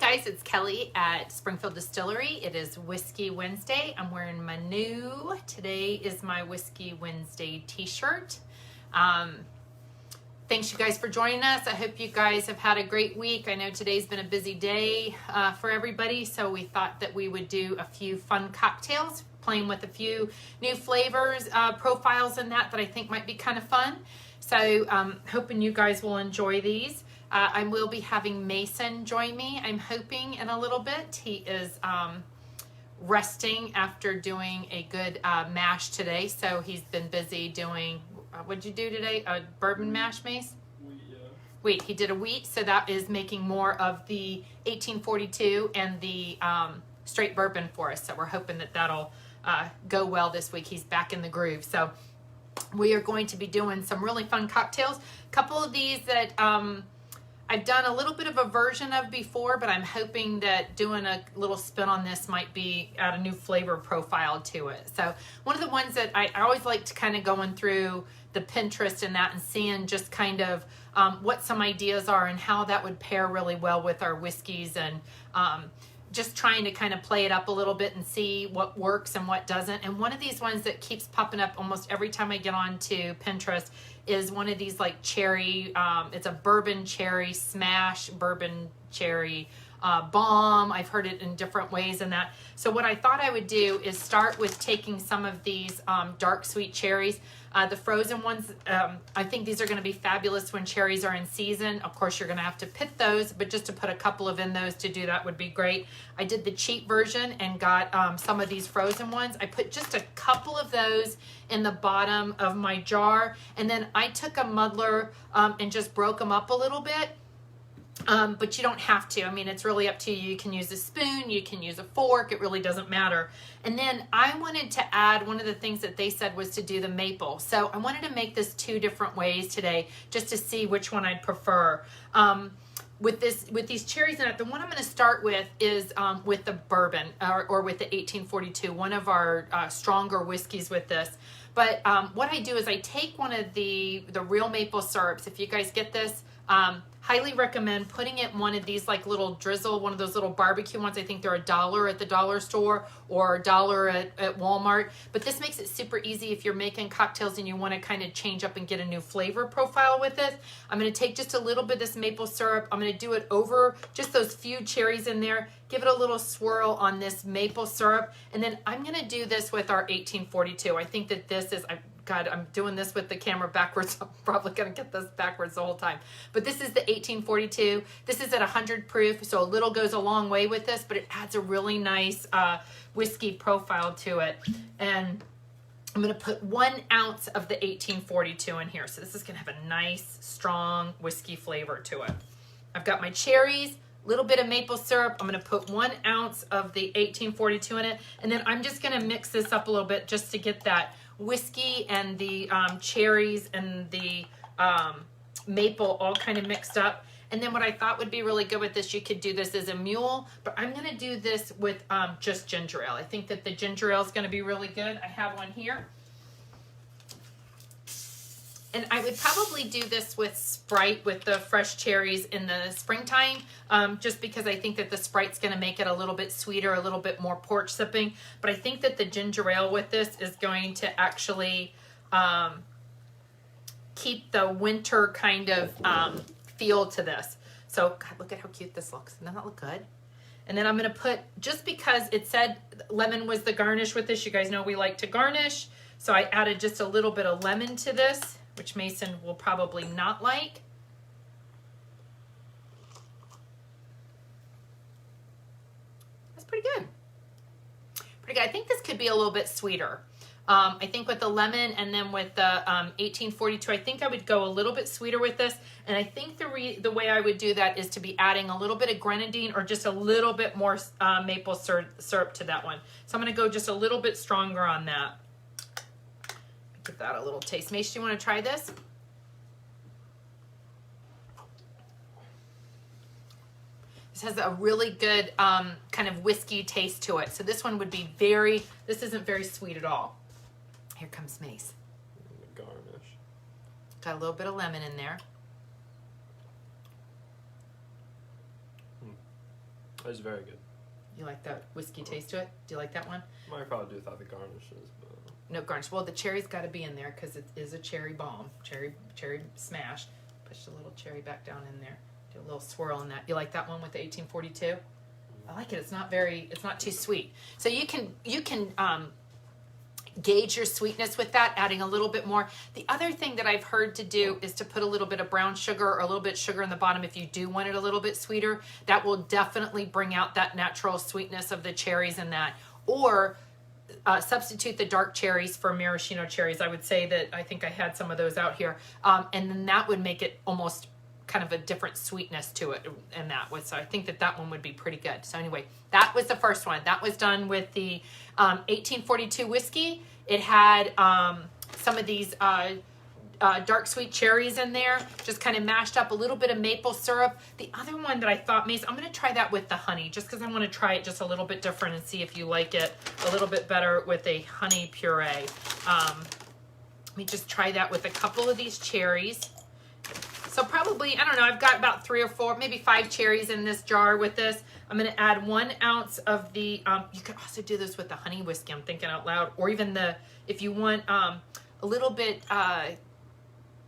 guys, it's Kelly at Springfield Distillery. It is Whiskey Wednesday. I'm wearing my new, today is my Whiskey Wednesday t-shirt. Thanks you guys for joining us. I hope you guys have had a great week. I know today's been a busy day for everybody, so we thought that we would do a few fun cocktails, playing with a few new flavors, profiles and that I think might be kind of fun. So hoping you guys will enjoy these. I will be having Mason join me, I'm hoping, in a little bit. He is resting after doing a good mash today, so he's been busy doing, what'd you do today? A bourbon mash, Mace? Wheat, yeah. Wheat, he did a wheat, so that is making more of the 1842 and the straight bourbon for us, so we're hoping that that'll go well this week. He's back in the groove, so we are going to be doing some really fun cocktails. A couple of these that I've done a little bit of a version of before, but I'm hoping that doing a little spin on this might be add a new flavor profile to it. So one of the ones that I always like to kind of going through the Pinterest and that and seeing just kind of what some ideas are and how that would pair really well with our whiskeys, and just trying to kind of play it up a little bit and see what works and what doesn't. And one of these ones that keeps popping up almost every time I get onto Pinterest is one of these like cherry, it's a bourbon cherry smash, bourbon cherry bomb. I've heard it in different ways and that. So what I thought I would do is start with taking some of these dark sweet cherries. The frozen ones, I think these are going to be fabulous when cherries are in season. Of course, you're going to have to pit those, but just to put a couple of in those to do that would be great. I did the cheap version and got some of these frozen ones. I put just a couple of those in the bottom of my jar, and then I took a muddler and just broke them up a little bit. But you don't have to. I mean, it's really up to you. You can use a spoon, you can use a fork, it really doesn't matter. And then I wanted to add, one of the things that they said was to do the maple. So I wanted to make this two different ways today, just to see which one I'd prefer. With these cherries in it, the one I'm going to start with is with the bourbon, or with the 1842, one of our stronger whiskeys with this. But what I do is I take one of the real maple syrups. If you guys get this, highly recommend putting it in one of these like little drizzle, one of those little barbecue ones. I think they're $1 at the dollar store or $1 at Walmart. But this makes it super easy if you're making cocktails and you want to kind of change up and get a new flavor profile with it. I'm going to take just a little bit of this maple syrup. I'm going to do it over just those few cherries in there. Give it a little swirl on this maple syrup. And then I'm going to do this with our 1842. I think that this is... God, I'm doing this with the camera backwards. I'm probably going to get this backwards the whole time. But this is the 1842. This is at 100 proof, so a little goes a long way with this, but it adds a really nice whiskey profile to it. And I'm going to put 1 ounce of the 1842 in here. So this is going to have a nice, strong whiskey flavor to it. I've got my cherries, a little bit of maple syrup. I'm going to put 1 ounce of the 1842 in it. And then I'm just going to mix this up a little bit just to get that whiskey and the cherries and the maple all kind of mixed up. And then what I thought would be really good with this, you could do this as a mule, but I'm going to do this with just ginger ale. I think that the ginger ale is going to be really good. I have one here. And I would probably do this with Sprite, with the fresh cherries in the springtime, just because I think that the Sprite's going to make it a little bit sweeter, a little bit more porch sipping. But I think that the ginger ale with this is going to actually keep the winter kind of feel to this. So, God, look at how cute this looks. Doesn't that look good? And then I'm going to put, just because it said lemon was the garnish with this, you guys know we like to garnish. So I added just a little bit of lemon to this, which Mason will probably not like. That's pretty good. Pretty good. I think this could be a little bit sweeter. I think with the lemon and then with the 1842, I think I would go a little bit sweeter with this. And I think the way I would do that is to be adding a little bit of grenadine or just a little bit more maple syrup to that one. So I'm going to go just a little bit stronger on that. Give that a little taste. Mace, do you want to try this? This has a really good kind of whiskey taste to it. So this one would be this isn't very sweet at all. Here comes Mace. Garnish. Got a little bit of lemon in there. It's very good. You like that whiskey taste to it? Do you like that one? Might probably do without the garnishes, but No garnish. Well, the cherry's got to be in there because it is a cherry bomb, cherry smash. Push a little cherry back down in there. Do a little swirl in that. You like that one with the 1842? I like it. It's not too sweet. So you can gauge your sweetness with that, adding a little bit more. The other thing that I've heard to do is to put a little bit of brown sugar or a little bit of sugar in the bottom if you do want it a little bit sweeter. That will definitely bring out that natural sweetness of the cherries in that. Or substitute the dark cherries for maraschino cherries. I would say that I think I had some of those out here. And then that would make it almost kind of a different sweetness to it, and that was, so I think that one would be pretty good. So anyway, that was the first one. That was done with the 1842 whiskey. It had some of these dark sweet cherries in there, just kind of mashed up, a little bit of maple syrup. The other one that I thought, Mace, I'm going to try that with the honey, just because I want to try it just a little bit different and see if you like it a little bit better with a honey puree. Let me just try that with a couple of these cherries. So probably, I don't know, I've got about 3 or 4, maybe 5 cherries in this jar with this. I'm going to add 1 ounce of the, you could also do this with the honey whiskey, I'm thinking out loud, or even if you want a little bit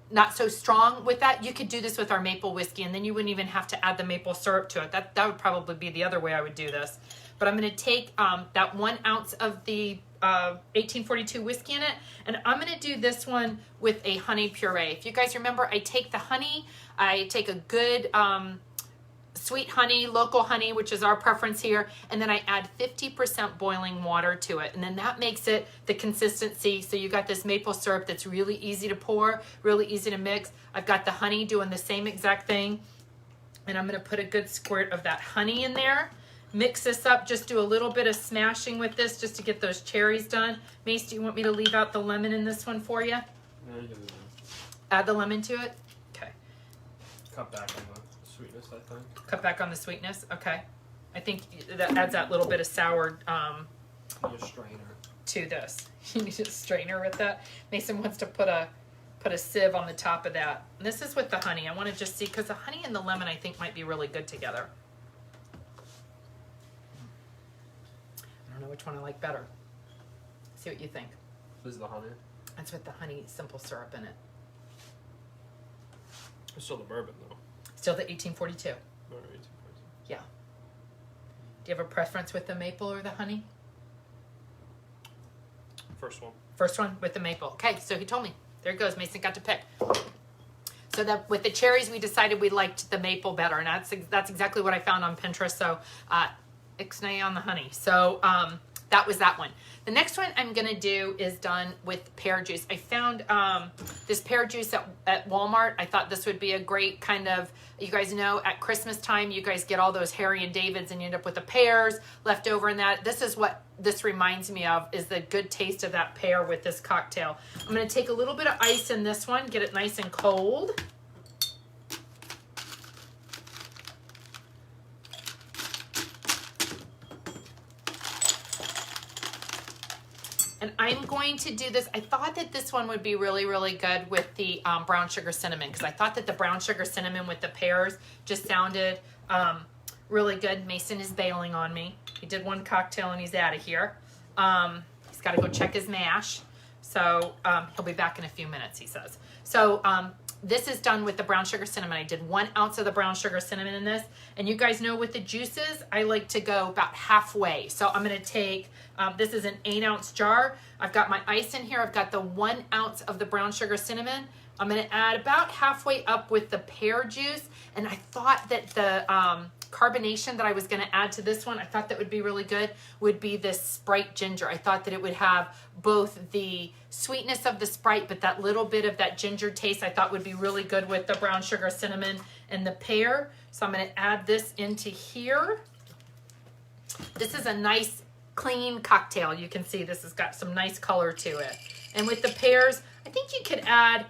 not so strong with that, you could do this with our maple whiskey, and then you wouldn't even have to add the maple syrup to it. That would probably be the other way I would do this. But I'm going to take that 1 ounce of the 1842 whiskey in it, and I'm going to do this one with a honey puree. If you guys remember, I take the honey, I take a good sweet honey, local honey, which is our preference here, and then I add 50% boiling water to it, and then that makes it the consistency. So you got this maple syrup that's really easy to pour, really easy to mix. I've got the honey doing the same exact thing, and I'm going to put a good squirt of that honey in there. Mix this up, just do a little bit of smashing with this just to get those cherries done. Mace, do you want me to leave out the lemon in this one for you? no, you can do that. Add the lemon to it? Okay. Cut back on the sweetness, I think. Cut back on the sweetness? Okay. I think that adds that little bit of sour Your strainer. to this. You need a strainer with that. Mason wants to put a sieve on the top of that. And this is with the honey. I want to just see, because the honey and the lemon I think might be really good together. I don't know which one I like better. See what you think. This is the honey. That's with the honey simple syrup in it. It's still the bourbon, though. Still the 1842. Or 1842. Yeah. Do you have a preference with the maple or the honey? First one. First one with the maple. Okay, so he told me. There it goes. Mason got to pick. So that with the cherries, we decided we liked the maple better, and that's exactly what I found on Pinterest. So, ixnay on the honey. So that was that one. The next one I'm gonna do is done with pear juice. I found this pear juice at Walmart. I thought this would be a great kind of, you guys know, at Christmas time, you guys get all those Harry and Davids and you end up with the pears left over in that. This is what this reminds me of, is the good taste of that pear with this cocktail. I'm gonna take a little bit of ice in this one, get it nice and cold. And I'm going to do this. I thought that this one would be really, really good with the brown sugar cinnamon, because I thought that the brown sugar cinnamon with the pears just sounded really good. Mason is bailing on me. He did one cocktail and he's out of here. He's got to go check his mash. So he'll be back in a few minutes, he says. So this is done with the brown sugar cinnamon. I did 1 ounce of the brown sugar cinnamon in this. And you guys know with the juices, I like to go about halfway. So I'm going to take, this is an 8-ounce jar. I've got my ice in here. I've got the 1 ounce of the brown sugar cinnamon. I'm going to add about halfway up with the pear juice. And I thought that the carbonation that I was going to add to this one, I thought that would be really good, would be this Sprite ginger. I thought that it would have both the sweetness of the Sprite, but that little bit of that ginger taste I thought would be really good with the brown sugar cinnamon and the pear. So I'm going to add this into here. This is a nice clean cocktail. You can see this has got some nice color to it. And with the pears, I think you could add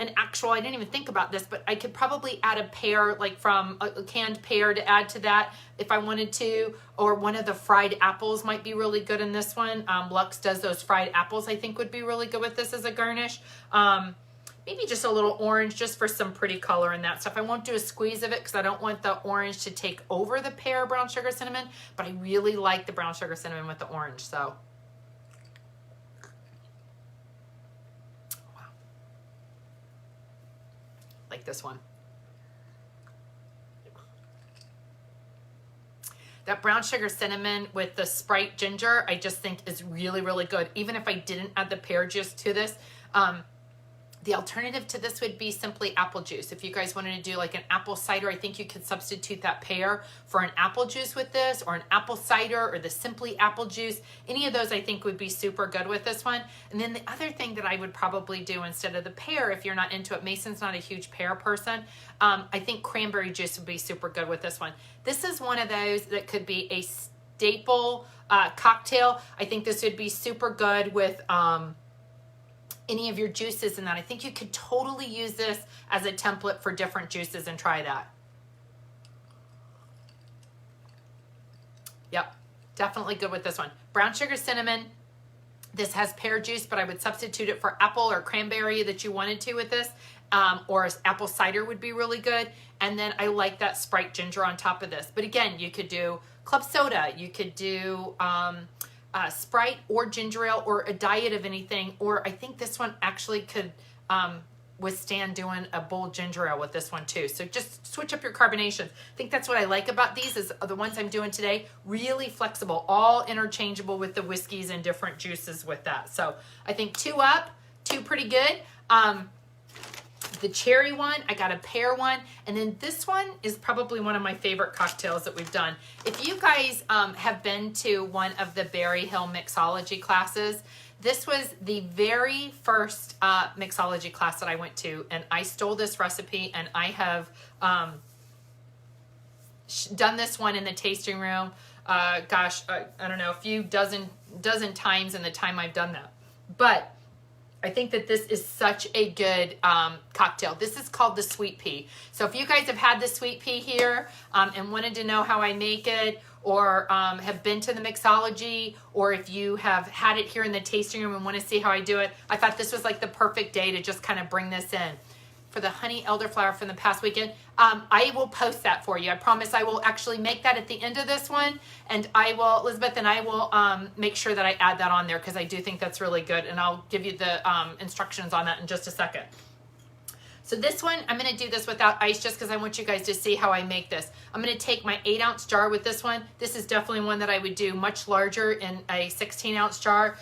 an actual, I didn't even think about this, but I could probably add a pear, like from a canned pear, to add to that if I wanted to, or one of the fried apples might be really good in this one. Lux does those fried apples, I think would be really good with this as a garnish. maybe just a little orange just for some pretty color and that stuff. I won't do a squeeze of it because I don't want the orange to take over the pear brown sugar cinnamon, but I really like the brown sugar cinnamon with the orange. So, wow. Like this one. That brown sugar cinnamon with the Sprite ginger, I just think is really, really good. Even if I didn't add the pear juice to this, the alternative to this would be simply apple juice. If you guys wanted to do like an apple cider, I think you could substitute that pear for an apple juice with this, or an apple cider, or the simply apple juice. Any of those I think would be super good with this one. And then the other thing that I would probably do instead of the pear, if you're not into it, Mason's not a huge pear person, I think cranberry juice would be super good with this one. This is one of those that could be a staple cocktail. I think this would be super good with any of your juices and that. I think you could totally use this as a template for different juices and try that. Yep, definitely good with this one. Brown sugar cinnamon. This has pear juice, but I would substitute it for apple or cranberry that you wanted to with this. Or apple cider would be really good. And then I like that Sprite ginger on top of this. But again, you could do club soda. You could do Sprite or ginger ale or a diet of anything. Or I think this one actually could withstand doing a bold ginger ale with this one too. So just switch up your carbonations. I think that's what I like about these is the ones I'm doing today, really flexible, all interchangeable with the whiskeys and different juices with that. So I think 2 up, 2 pretty good. The cherry one, I got a pear one, and then this one is probably one of my favorite cocktails that we've done. If you guys have been to one of the Berry Hill mixology classes, this was the very first mixology class that I went to, and I stole this recipe, and I have done this one in the tasting room, I don't know, a few dozen times in the time I've done that. But I think that this is such a good cocktail. This is called the sweet pea. So if you guys have had the sweet pea here and wanted to know how I make it, or have been to the mixology, or if you have had it here in the tasting room and want to see how I do it, I thought this was like the perfect day to just kind of bring this in. For the honey elderflower from the past weekend, I will post that for you. I promise I will actually make that at the end of this one, and I will, Elizabeth and I will make sure that I add that on there because I do think that's really good, and I'll give you the instructions on that in just a second. So this one, I'm going to do this without ice just because I want you guys to see how I make this. I'm going to take my 8-ounce jar with this one. This is definitely one that I would do much larger in a 16-ounce jar.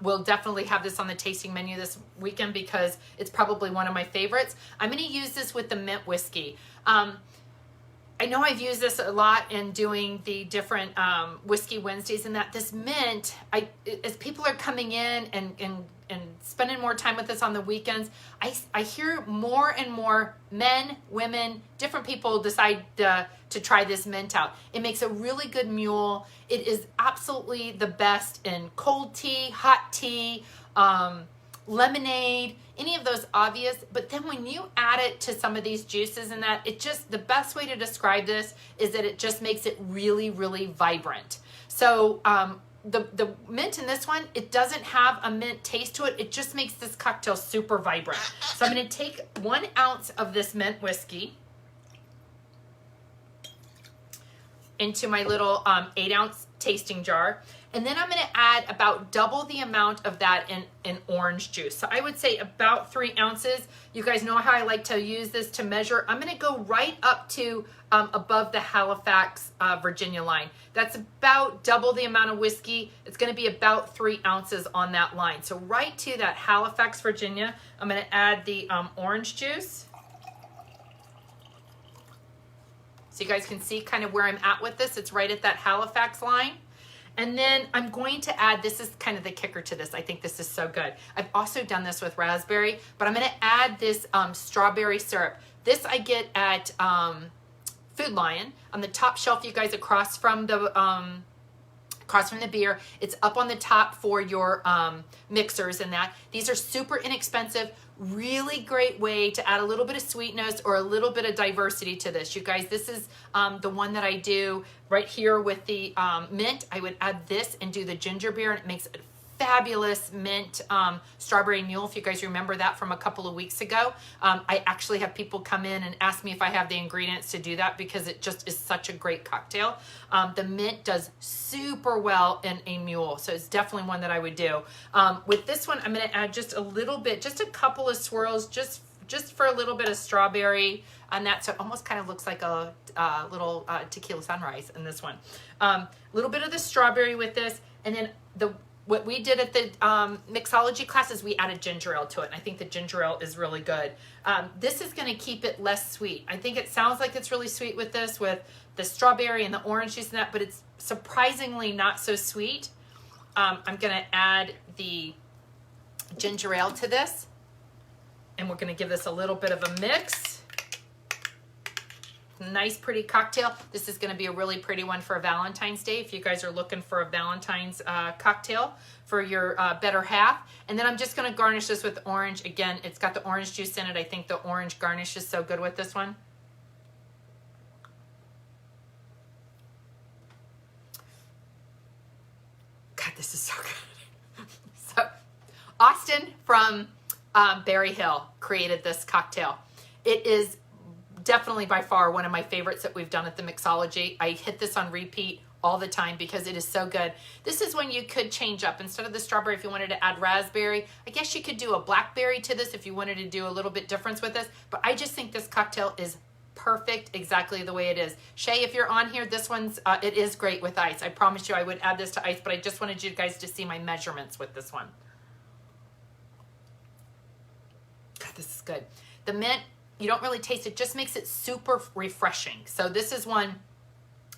We'll definitely have this on the tasting menu this weekend because it's probably one of my favorites. I'm going to use this with the mint whiskey. I know I've used this a lot in doing the different Whiskey Wednesdays and that. This mint, as people are coming in and spending more time with us on the weekends, I hear more and more men, women, different people decide to try this mint out. It makes a really good mule. It is absolutely the best in cold tea, hot tea, lemonade, any of those obvious. But then when you add it to some of these juices and that, it just, the best way to describe this is that it just makes it really, really vibrant. So the mint in this one, it doesn't have a mint taste to it. It just makes this cocktail super vibrant. So I'm going to take 1 ounce of this mint whiskey into my little 8-ounce tasting jar. And then I'm going to add about double the amount of that in orange juice. So I would say about 3 ounces. You guys know how I like to use this to measure. I'm going to go right up to above the Halifax, Virginia line. That's about double the amount of whiskey. It's going to be about 3 ounces on that line. So right to that Halifax, Virginia, I'm going to add the orange juice. So you guys can see kind of where I'm at with this. It's right at that Halifax line. And then I'm going to add, this is kind of the kicker to this. I think this is so good. I've also done this with raspberry, but I'm going to add this strawberry syrup. This I get at Food Lion on the top shelf, you guys, across from the beer. It's up on the top for your mixers and that. These are super inexpensive. Really great way to add a little bit of sweetness or a little bit of diversity to this. You guys, this is the one that I do right here with the mint. I would add this and do the ginger beer, and it makes a fabulous mint strawberry mule, if you guys remember that from a couple of weeks ago. I actually have people come in and ask me if I have the ingredients to do that because it just is such a great cocktail. The mint does super well in a mule, so it's definitely one that I would do. With this one, I'm going to add just a little bit, just a couple of swirls, just for a little bit of strawberry on that, so it almost kind of looks like a little tequila sunrise in this one. A little bit of the strawberry with this, and then what we did at the mixology class is we added ginger ale to it, and I think the ginger ale is really good. This is going to keep it less sweet. I think it sounds like it's really sweet with this, with the strawberry and the orange juice and that, but it's surprisingly not so sweet. I'm going to add the ginger ale to this, and we're going to give this a little bit of a mix. Nice, pretty cocktail. This is going to be a really pretty one for Valentine's Day if you guys are looking for a Valentine's cocktail for your better half. And then I'm just going to garnish this with orange. Again, it's got the orange juice in it. I think the orange garnish is so good with this one. God, this is so good. So, Austin from Berry Hill created this cocktail. It is definitely by far one of my favorites that we've done at the mixology. I hit this on repeat all the time because it is so good. This is when you could change up. Instead of the strawberry, if you wanted to add raspberry, I guess you could do a blackberry to this if you wanted to do a little bit difference with this. But I just think this cocktail is perfect exactly the way it is. Shay, if you're on here, this one's, it is great with ice. I promised you I would add this to ice, but I just wanted you guys to see my measurements with this one. God, this is good. The mint, you don't really taste it, just makes it super refreshing. So this is one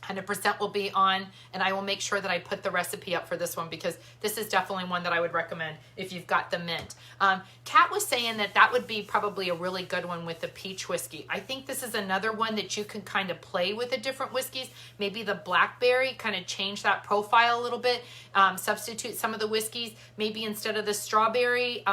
100% will be on, and I will make sure that I put the recipe up for this one because this is definitely one that I would recommend if you've got the mint. Kat was saying that would be probably a really good one with the peach whiskey. I think this is another one that you can kind of play with the different whiskeys. Maybe the blackberry, kind of change that profile a little bit, substitute some of the whiskeys. Maybe instead of the strawberry,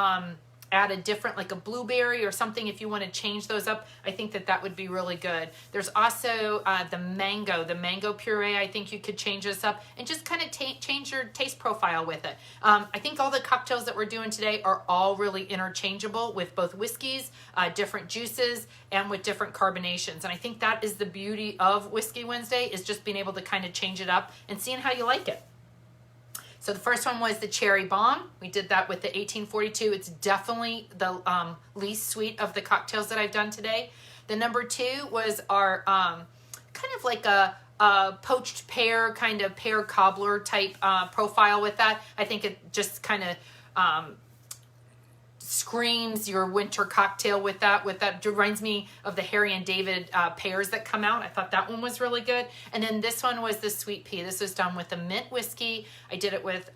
add a different, like a blueberry or something if you want to change those up. I think that would be really good. There's also the mango puree. I think you could change this up and just kind of change your taste profile with it. I think all the cocktails that we're doing today are all really interchangeable with both whiskeys, different juices, and with different carbonations. And I think that is the beauty of Whiskey Wednesday, is just being able to kind of change it up and seeing how you like it. So the first one was the Cherry Bomb. We did that with the 1842. It's definitely the least sweet of the cocktails that I've done today. The number 2 was our kind of like a poached pear, kind of pear cobbler type profile with that. I think it just kind of screams your winter cocktail with that. It reminds me of the Harry and David pears that come out. I thought that one was really good. And then this one was the sweet pea. This was done with the mint whiskey. I did it with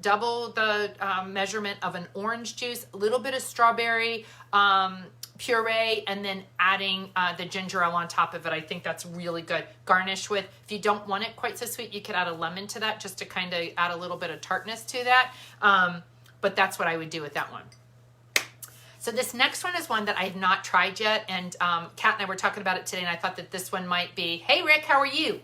double the measurement of an orange juice, a little bit of strawberry puree, and then adding the ginger ale on top of it. I think that's really good. Garnish with, if you don't want it quite so sweet, you could add a lemon to that just to kind of add a little bit of tartness to that. But that's what I would do with that one. So this next one is one that I have not tried yet, and Kat and I were talking about it today, and I thought that this one might be, hey Rick, how are you?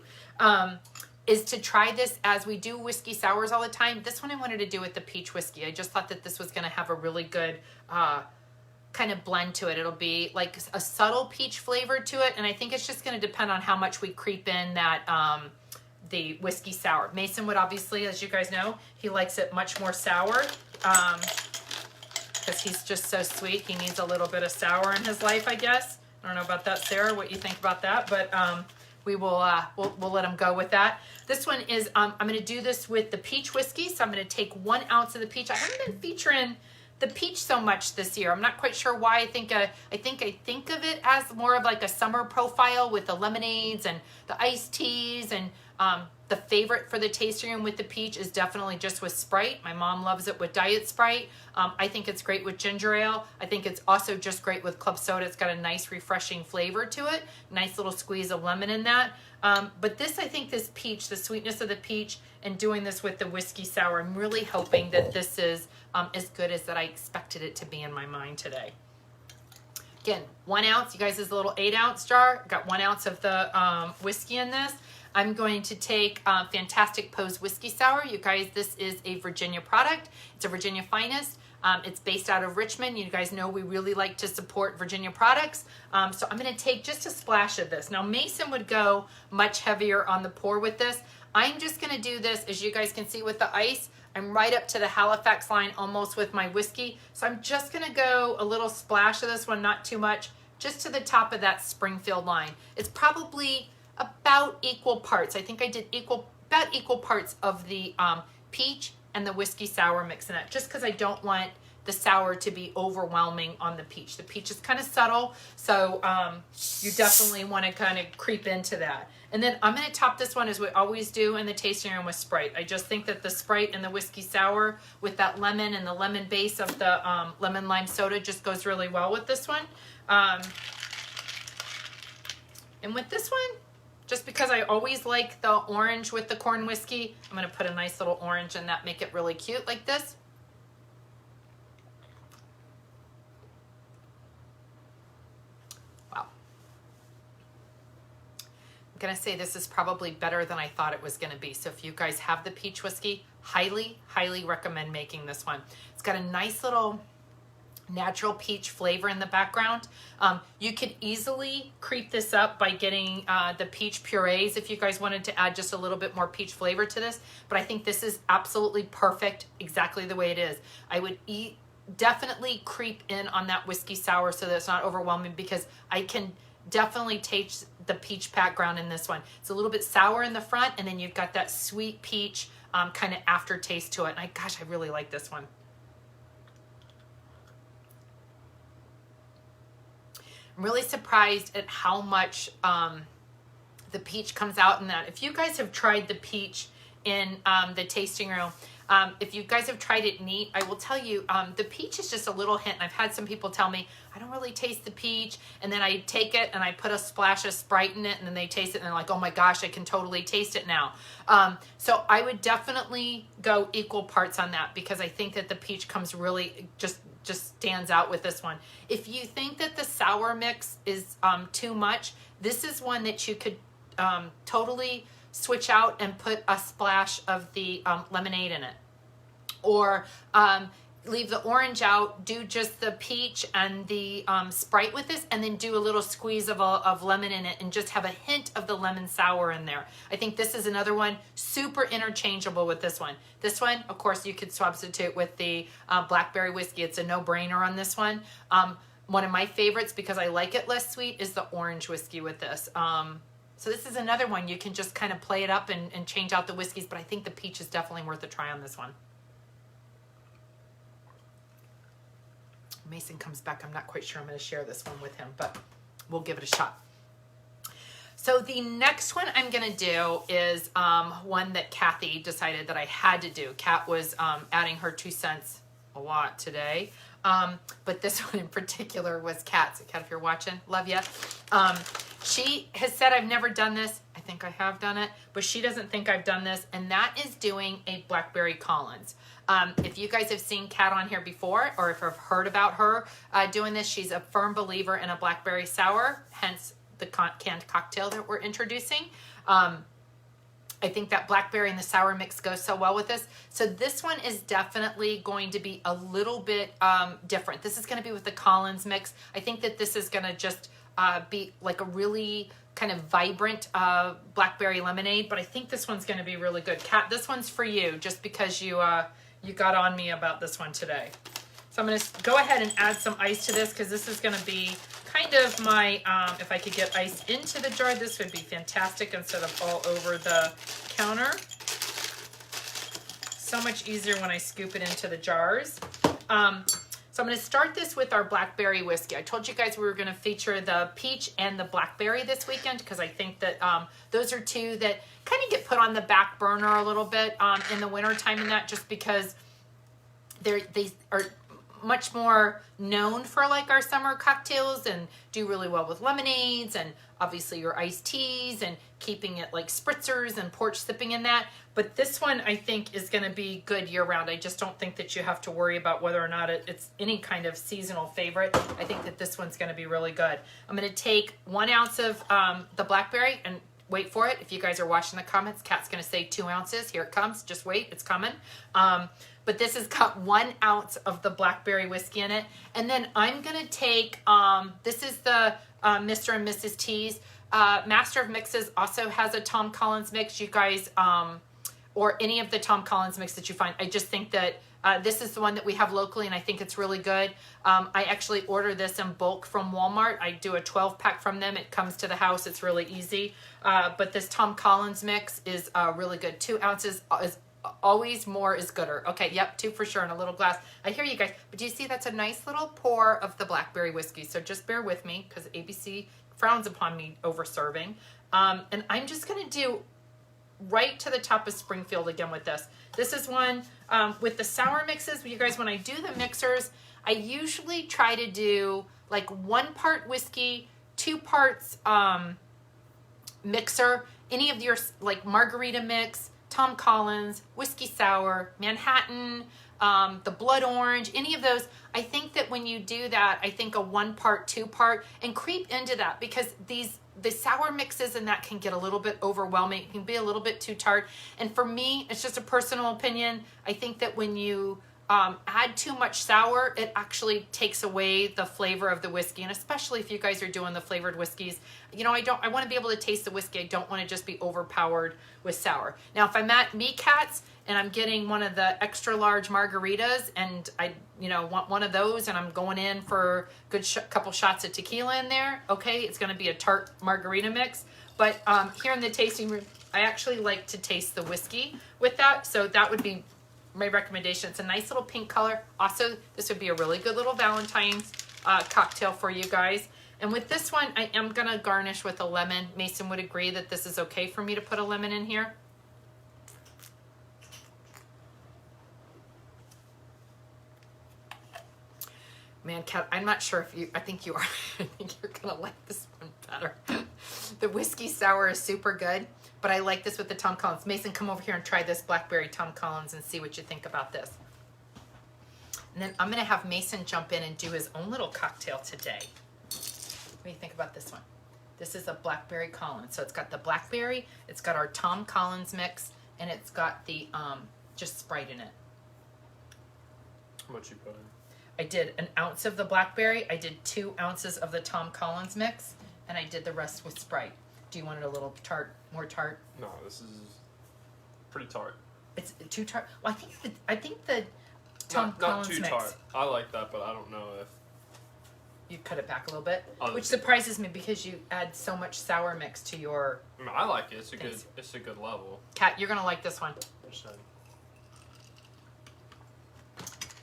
Is to try this as we do whiskey sours all the time. This one I wanted to do with the peach whiskey. I just thought that this was going to have a really good kind of blend to it. It'll be like a subtle peach flavor to it, and I think it's just going to depend on how much we creep in that the whiskey sour. Mason would obviously, as you guys know, he likes it much more sour. Because he's just so sweet. He needs a little bit of sour in his life, I guess. I don't know about that, Sarah, what you think about that, but we will we'll let him go with that. This one is, I'm going to do this with the peach whiskey, so I'm going to take 1 ounce of the peach. I haven't been featuring the peach so much this year. I'm not quite sure why. I think of it as more of like a summer profile with the lemonades and the iced teas, and the favorite for the tasting room with the peach is definitely just with Sprite. My mom loves it with Diet Sprite. I think it's great with ginger ale. I think it's also just great with club soda. It's got a nice refreshing flavor to it. Nice little squeeze of lemon in that. But this, I think this peach, the sweetness of the peach, and doing this with the whiskey sour, I'm really hoping that this is as good as that I expected it to be in my mind today. Again, 1 ounce. You guys, this little 8-ounce jar. Got 1 ounce of the whiskey in this. I'm going to take Fantastic Pose Whiskey Sour. You guys, this is a Virginia product. It's a Virginia Finest. It's based out of Richmond. You guys know we really like to support Virginia products. So I'm going to take just a splash of this. Now, Mason would go much heavier on the pour with this. I'm just going to do this, as you guys can see with the ice. I'm right up to the Halifax line almost with my whiskey. So I'm just going to go a little splash of this one, not too much, just to the top of that Springfield line. It's probably about equal parts. I think I did about equal parts of the peach and the whiskey sour mix in it, just because I don't want the sour to be overwhelming on the peach. The peach is kind of subtle, so you definitely want to kind of creep into that. And then I'm going to top this one, as we always do in the tasting room, with Sprite. I just think that the Sprite and the whiskey sour with that lemon and the lemon base of the lemon lime soda just goes really well with this one. And with this one, just because I always like the orange with the corn whiskey, I'm going to put a nice little orange in that, make it really cute like this. Wow. I'm going to say this is probably better than I thought it was going to be. So if you guys have the peach whiskey, highly, highly recommend making this one. It's got a nice little natural peach flavor in the background. You could easily creep this up by getting the peach purees if you guys wanted to add just a little bit more peach flavor to this, but I think this is absolutely perfect exactly the way it is. I would definitely creep in on that whiskey sour so that it's not overwhelming, because I can definitely taste the peach background in this one. It's a little bit sour in the front, and then you've got that sweet peach kind of aftertaste to it. And gosh, I really like this one. I'm really surprised at how much the peach comes out in that. If you guys have tried the peach in the tasting room, if you guys have tried it neat, I will tell you, the peach is just a little hint. I've had some people tell me, I don't really taste the peach, and then I take it and I put a splash of Sprite in it, and then they taste it and they're like, oh my gosh, I can totally taste it now. So I would definitely go equal parts on that, because I think that the peach comes really just stands out with this one. If you think that the sour mix is too much, this is one that you could totally switch out and put a splash of the lemonade in it, or leave the orange out, do just the peach and the Sprite with this, and then do a little squeeze of lemon in it, and just have a hint of the lemon sour in there. I think this is another one super interchangeable with this one. This one, of course, you could substitute with the Blackberry whiskey. It's a no-brainer on this one. One of my favorites, because I like it less sweet, is the orange whiskey with this. So this is another one you can just kind of play it up and change out the whiskeys, but I think the peach is definitely worth a try on this one. Mason comes back. I'm not quite sure I'm going to share this one with him, but we'll give it a shot. So the next one I'm going to do is one that Kathy decided that I had to do. Kat was adding her 2 cents a lot today. But this one in particular was Kat. So Kat, if you're watching, love you. She has said, I've never done this. I think I have done it, but she doesn't think I've done this. And that is doing a Blackberry Collins. If you guys have seen Kat on here before, or if I've heard about her doing this, she's a firm believer in a Blackberry Sour, hence the canned cocktail that we're introducing. I think that blackberry and the sour mix goes so well with this. So this one is definitely going to be a little bit different. This is going to be with the Collins mix. I think that this is going to just be like a really kind of vibrant blackberry lemonade, but I think this one's going to be really good. Kat, this one's for you, just because you got on me about this one today. So I'm going to go ahead and add some ice to this, because this is going to be kind of my, if I could get ice into the jar, this would be fantastic instead of all over the counter. So much easier when I scoop it into the jars. So I'm going to start this with our Blackberry whiskey. I told you guys we were going to feature the peach and the blackberry this weekend, because I think that those are two that kind of get put on the back burner a little bit in the winter time, and that just because they are much more known for like our summer cocktails and do really well with lemonades and obviously your iced teas and keeping it like spritzers and porch sipping in that. But this one I think is going to be good year round. I just don't think that you have to worry about whether or not it's any kind of seasonal favorite. I think that this one's going to be really good. I'm going to take 1 ounce of the blackberry, and wait for it. If you guys are watching the comments, Kat's going to say 2 ounces. Here it comes. Just wait. It's coming. But this has got 1 ounce of the blackberry whiskey in it. And then I'm going to take, this is the Mr. and Mrs. T's. Master of Mixes also has a Tom Collins mix. You guys, or any of the Tom Collins mix that you find. I just think that this is the one that we have locally, and I think it's really good. I actually order this in bulk from Walmart. I do a 12-pack from them. It comes to the house. It's really easy. But this Tom Collins mix is really good. 2 ounces is always more is gooder. Okay, yep, 2 for sure in a little glass. I hear you guys. But do you see that's a nice little pour of the blackberry whiskey. So just bear with me because ABC frowns upon me over serving. And I'm just going to do right to the top of Springfield again with this. This is one with the sour mixes. You guys, when I do the mixers, I usually try to do like 1 part whiskey, 2 parts mixer, any of your like margarita mix, Tom Collins, whiskey sour, Manhattan, the blood orange, any of those. I think that when you do that, I think a 1 part, 2 part, and creep into that, because the sour mixes and that can get a little bit overwhelming. It can be a little bit too tart. And for me, it's just a personal opinion. I think that when you add too much sour, it actually takes away the flavor of the whiskey. And especially if you guys are doing the flavored whiskeys, you know, I want to be able to taste the whiskey. I don't want to just be overpowered with sour. Now, if I'm at Meat Cats and I'm getting one of the extra large margaritas and I, you know, want one of those and I'm going in for a good couple shots of tequila in there, okay, it's going to be a tart margarita mix. But here in the tasting room, I actually like to taste the whiskey with that. So that would be my recommendation. It's a nice little pink color. Also, this would be a really good little Valentine's cocktail for you guys. And with this one, I am going to garnish with a lemon. Mason would agree that this is okay for me to put a lemon in here. Man, Kat, I'm not sure if you, I think you are. I think you're going to like this one better. The whiskey sour is super good, but I like this with the Tom Collins. Mason, come over here and try this blackberry Tom Collins and see what you think about this. And then I'm going to have Mason jump in and do his own little cocktail today. What do you think about this one? This is a Blackberry Collins. So it's got the blackberry, it's got our Tom Collins mix, and it's got the just Sprite in it. How much you put in? I did 1 ounce of the blackberry, I did 2 ounces of the Tom Collins mix, and I did the rest with Sprite. Do you want it a little tart, more tart? No, this is pretty tart. It's too tart. Well, I think the Tom Collins not too mix. tart. I like that, but I don't know if You cut it back a little bit, I'll which surprises me because you add so much sour mix to your. I mean, I like it. It's a Thanks. good. It's a good level. Kat, you're gonna like this one. So,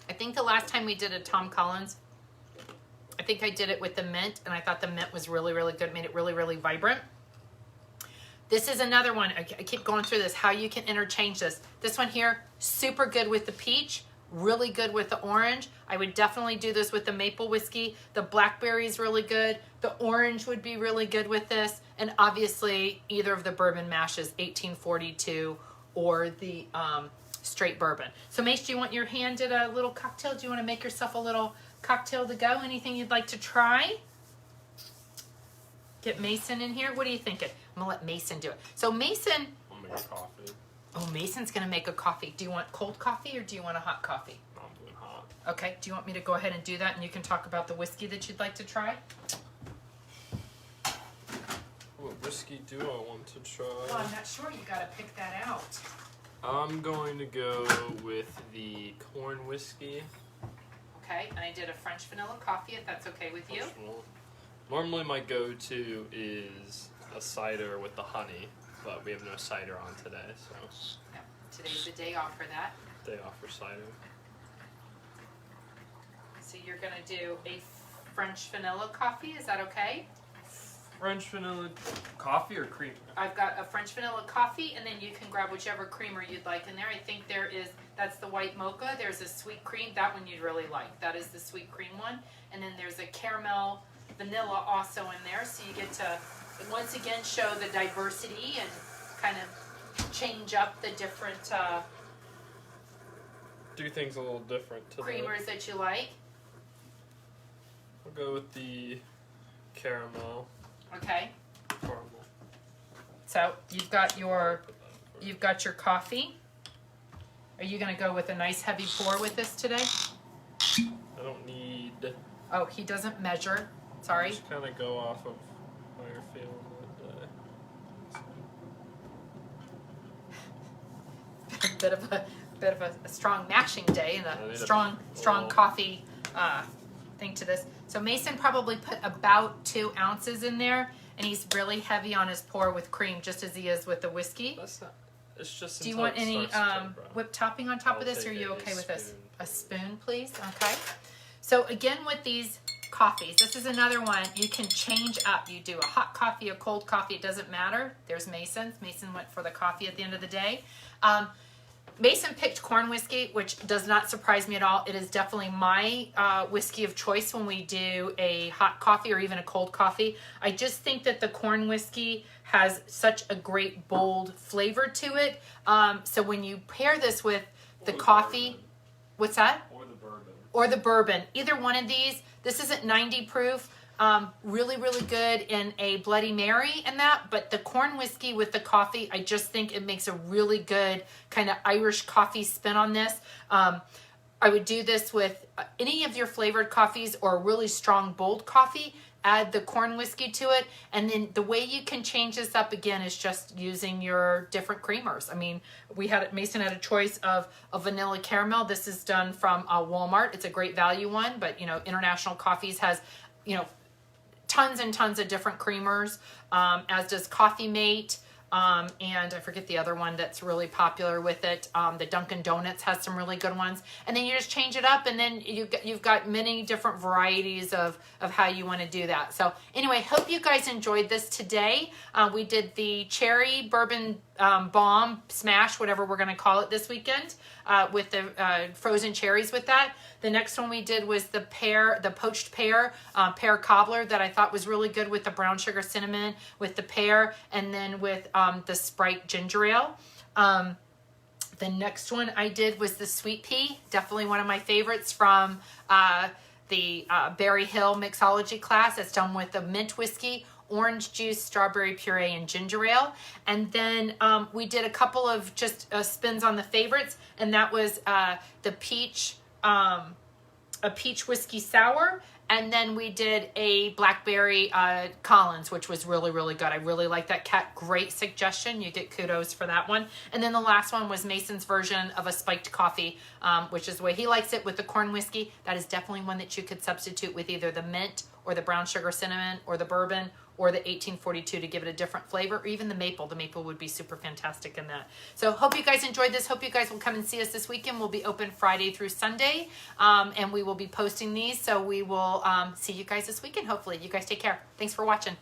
I think the last time we did a Tom Collins, I think I did it with the mint, and I thought the mint was really, really good. Made it really, really vibrant. This is another one. I keep going through this. How you can interchange this. This one here, super good with the peach. Really good with the orange. I would definitely do this with the maple whiskey. The blackberry is really good. The orange would be really good with this. And obviously, either of the bourbon mashes, 1842 or the straight bourbon. So Mace, do you want your hand at a little cocktail? Do you want to make yourself a little cocktail to go? Anything you'd like to try? Get Mason in here. What are you thinking? I'm going to let Mason do it. So Mason... I'll make a coffee. Oh, Mason's going to make a coffee. Do you want cold coffee or do you want a hot coffee? No, I'm doing hot. Okay, do you want me to go ahead and do that and you can talk about the whiskey that you'd like to try? What whiskey do I want to try? Oh, I'm not sure. You got to pick that out. I'm going to go with the corn whiskey. Okay, and I did a French vanilla coffee if that's okay with you. Normally my go-to is a cider with the honey, but we have no cider on today, so. Yeah, today's the day off for that. Day off for cider. So you're going to do a French vanilla coffee. Is that okay? French vanilla coffee or creamer? I've got a French vanilla coffee, and then you can grab whichever creamer you'd like in there. I think there is, that's the white mocha. There's a sweet cream. That one you'd really like. That is the sweet cream one. And then there's a caramel vanilla also in there. So you get to, once again, show the diversity and kind of change up the different Do things a little different to creamers that you like. We'll go with the caramel. Okay. Caramel. So you've got your coffee. Are you going to go with a nice heavy pour with this today? I don't need. Oh, he doesn't measure. Sorry. Just kind of go off of how you're feeling that day. bit of a strong mashing day and a strong coffee thing to this. So Mason probably put about 2 ounces in there, and he's really heavy on his pour with cream, just as he is with the whiskey. That's not. It's just. Do you want any whipped topping on top of this, or are take you okay with this? spoon. A spoon, please. Okay. So again, with these coffees, this is another one you can change up. You do a hot coffee, a cold coffee, it doesn't matter. There's Mason's. Mason went for the coffee at the end of the day. Mason picked corn whiskey, which does not surprise me at all. It is definitely my whiskey of choice when we do a hot coffee or even a cold coffee. I just think that the corn whiskey has such a great bold flavor to it. So when you pair this with the coffee, bourbon. What's that? Or the bourbon. Either one of these. This isn't 90 proof. Really, really good in a Bloody Mary and that, but the corn whiskey with the coffee, I just think it makes a really good kind of Irish coffee spin on this. I would do this with any of your flavored coffees or a really strong, bold coffee. Add the corn whiskey to it, and then the way you can change this up again is just using your different creamers. I mean, Mason had a choice of a vanilla caramel. This is done from Walmart. It's a great value one, but International Coffees has tons and tons of different creamers, as does Coffee Mate. And I forget the other one that's really popular with it. The Dunkin' Donuts has some really good ones. And then you just change it up, and then you've got many different varieties of how you want to do that. So anyway, hope you guys enjoyed this today. We did the cherry bourbon bomb smash, whatever we're going to call it this weekend, with the frozen cherries with that. The next one we did was the poached pear cobbler that I thought was really good with the brown sugar cinnamon, with the pear, and then with the Sprite ginger ale. The next one I did was the sweet pea, definitely one of my favorites from the Berry Hill mixology class. It's done with the mint whiskey, orange juice, strawberry puree, and ginger ale. And then we did a couple of just spins on the favorites, and that was the peach, a peach whiskey sour, and then we did a Blackberry Collins, which was really, really good. I really like that. Cat, great suggestion. You get kudos for that one. And then the last one was Mason's version of a spiked coffee, which is the way he likes it with the corn whiskey. That is definitely one that you could substitute with either the mint or the brown sugar cinnamon or the bourbon or the 1842 to give it a different flavor, or even the maple. The maple would be super fantastic in that. So hope you guys enjoyed this. Hope you guys will come and see us this weekend. We'll be open Friday through Sunday, and we will be posting these. So we will see you guys this weekend, hopefully. You guys take care. Thanks for watching.